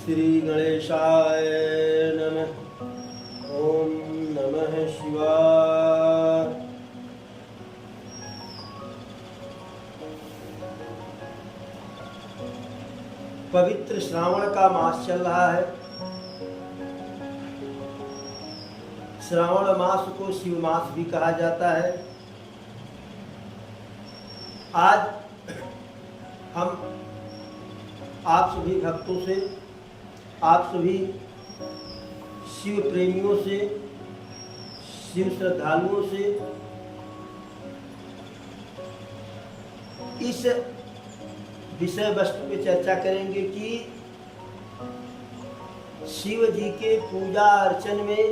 श्री गणेशाय नमः। ओम नमः शिवाय। पवित्र श्रावण का मास चल रहा है। श्रावण मास को शिव मास भी कहा जाता है। आज हम आप सभी भक्तों से, आप सभी शिव प्रेमियों से, शिव श्रद्धालुओं से इस विषय वस्तु पे चर्चा करेंगे कि शिव जी के पूजा अर्चन में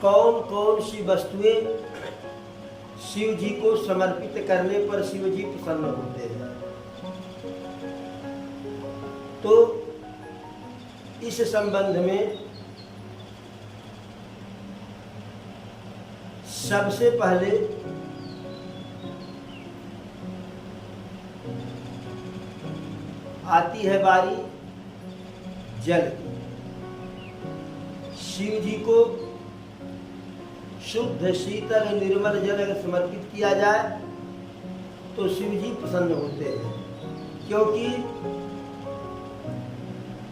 कौन कौन सी वस्तुएं शिव जी को समर्पित करने पर शिव जी प्रसन्न होते हैं। तो इस संबंध में सबसे पहले आती है बारी जल की। शिव जी को शुद्ध शीतल निर्मल जल अगर समर्पित किया जाए तो शिव जी प्रसन्न होते हैं, क्योंकि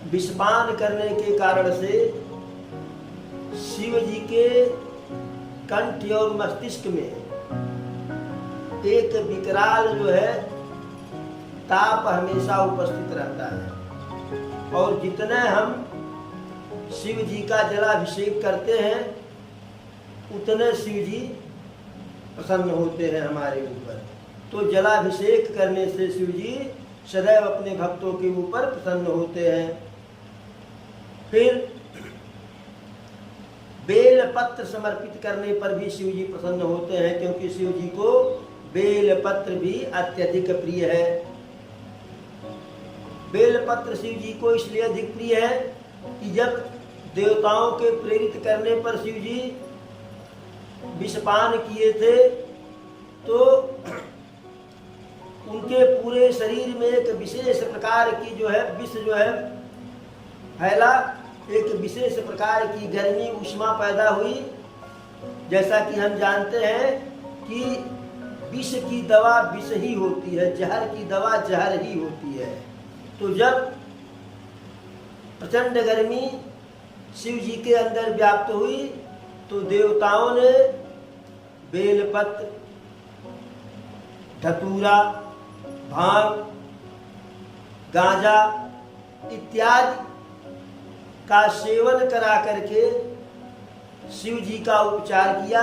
विषपान करने के कारण से शिव जी के कंठ और मस्तिष्क में एक विकराल जो है ताप हमेशा उपस्थित रहता है। और जितने हम शिव जी का जलाभिषेक करते हैं उतने शिव जी प्रसन्न होते हैं हमारे ऊपर। तो जलाभिषेक करने से शिव जी सदैव अपने भक्तों के ऊपर प्रसन्न होते हैं। फिर बेल पत्र समर्पित करने पर भी शिव जी प्रसन्न होते हैं, क्योंकि शिव जी को बेल पत्र भी अत्यधिक प्रिय है। बेल पत्र शिव जी को इसलिए अधिक प्रिय है कि जब देवताओं के प्रेरित करने पर शिव जी विषपान किए थे तो उनके पूरे शरीर में एक विशेष प्रकार की जो है विष जो है फैला, एक विशेष प्रकार की गर्मी ऊष्मा पैदा हुई। जैसा कि हम जानते हैं कि विष की दवा विष ही होती है, जहर की दवा जहर ही होती है। तो जब प्रचंड गर्मी शिव जी के अंदर व्याप्त हुई तो देवताओं ने बेलपत्र, धतूरा, भांग, गांजा इत्यादि का सेवन करा करके शिव जी का उपचार किया,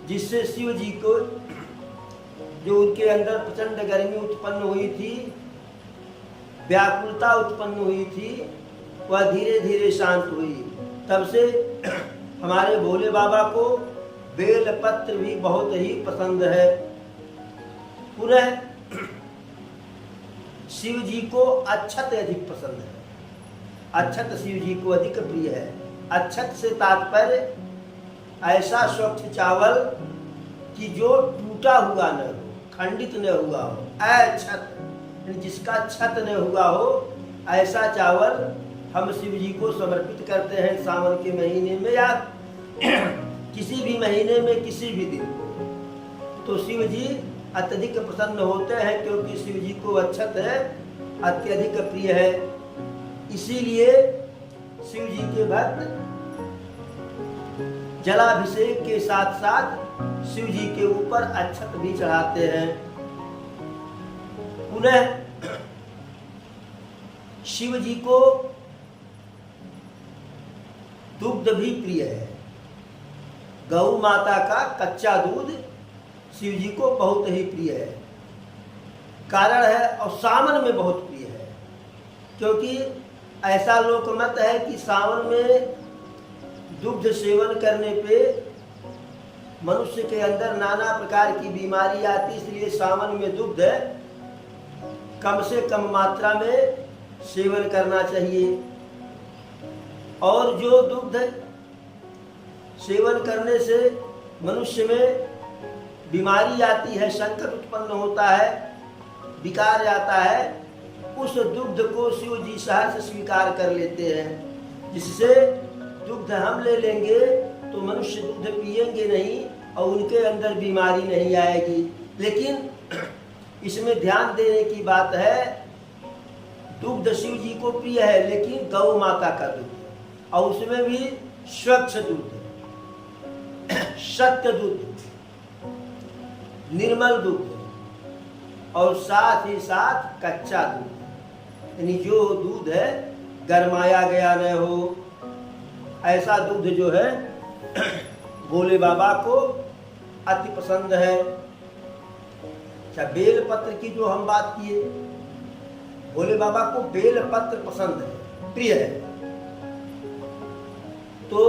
जिससे शिव जी को जो उनके अंदर प्रचंड गर्मी उत्पन्न हुई थी, व्याकुलता उत्पन्न हुई थी, वह धीरे धीरे शांत हुई। तब से हमारे भोले बाबा को बेल पत्र भी बहुत ही पसंद है। पुनः शिव जी को अक्षत अधिक पसंद है। अक्षत शिव जी को अधिक प्रिय है। अक्षत से तात्पर्य ऐसा स्वच्छ चावल कि जो टूटा हुआ न हो, खंडित न हुआ हो, अक्षत जिसका छत न हुआ हो, ऐसा चावल हम शिव जी को समर्पित करते हैं सावन के महीने में या किसी भी महीने में किसी भी दिन को। तो शिव जी अत्यधिक प्रसन्न होते हैं, क्योंकि शिव जी को अक्षत है अत्यधिक प्रिय है। इसीलिए शिव जी के भक्त जलाभिषेक के साथ साथ शिव जी के ऊपर अक्षत भी चढ़ाते हैं। पुनः शिव जी को दुग्ध भी प्रिय है। गौ माता का कच्चा दूध शिव जी को बहुत ही प्रिय है। कारण है, और सावन में बहुत प्रिय है, क्योंकि ऐसा लोकमत है कि सावन में दुग्ध सेवन करने पे मनुष्य के अंदर नाना प्रकार की बीमारी आती, इसलिए सावन में दुग्ध कम से कम मात्रा में सेवन करना चाहिए। और जो दुग्ध सेवन करने से मनुष्य में बीमारी आती है, संकट उत्पन्न होता है, विकार आता है, उस दुग्ध को शिव जी सहर्ष स्वीकार कर लेते हैं, जिससे दुग्ध हम ले लेंगे तो मनुष्य दुग्ध पिएंगे नहीं और उनके अंदर बीमारी नहीं आएगी। लेकिन इसमें ध्यान देने की बात है, दुग्ध शिव जी को प्रिय है, लेकिन गौ माता का दुग्ध, और उसमें भी स्वच्छ दूध, सत्य दूध, निर्मल दूध, और साथ ही साथ कच्चा दूध, यानी जो दूध है गरमाया गया न हो, ऐसा दूध जो है भोले बाबा को अति पसंद है। अच्छा, बेल पत्र की जो हम बात किए, भोले बाबा को बेल पत्र पसंद है, प्रिय है। तो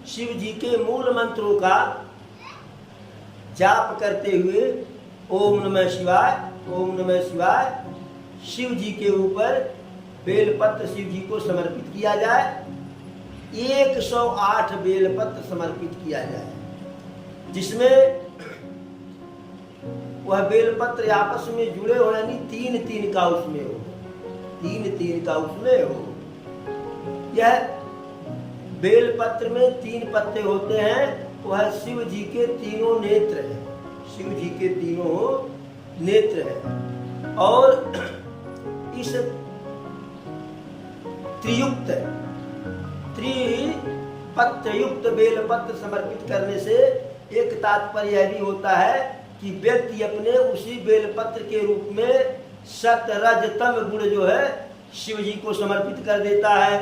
शिव जी के मूल मंत्रों का जाप करते हुए ओम नमः शिवाय, ओम नमः शिवाय, शिव जी के ऊपर बेलपत्र शिव जी को समर्पित किया जाए। 108 बेलपत्र समर्पित किया जाए, जिसमें वह बेलपत्र आपस में जुड़े हो, यानी 3-3 का उसमें हो, 3-3 का उसमें हो। यह बेलपत्र में 3 पत्ते होते हैं, वह शिव जी के तीनों नेत्र हैं, शिव जी के तीनों नेत्र हैं। और इस त्रिपत्र युक्त बेलपत्र समर्पित करने से एक तात्पर्य यह भी होता है कि व्यक्ति अपने उसी बेलपत्र के रूप में सत रज तम गुण जो है शिव जी को समर्पित कर देता है।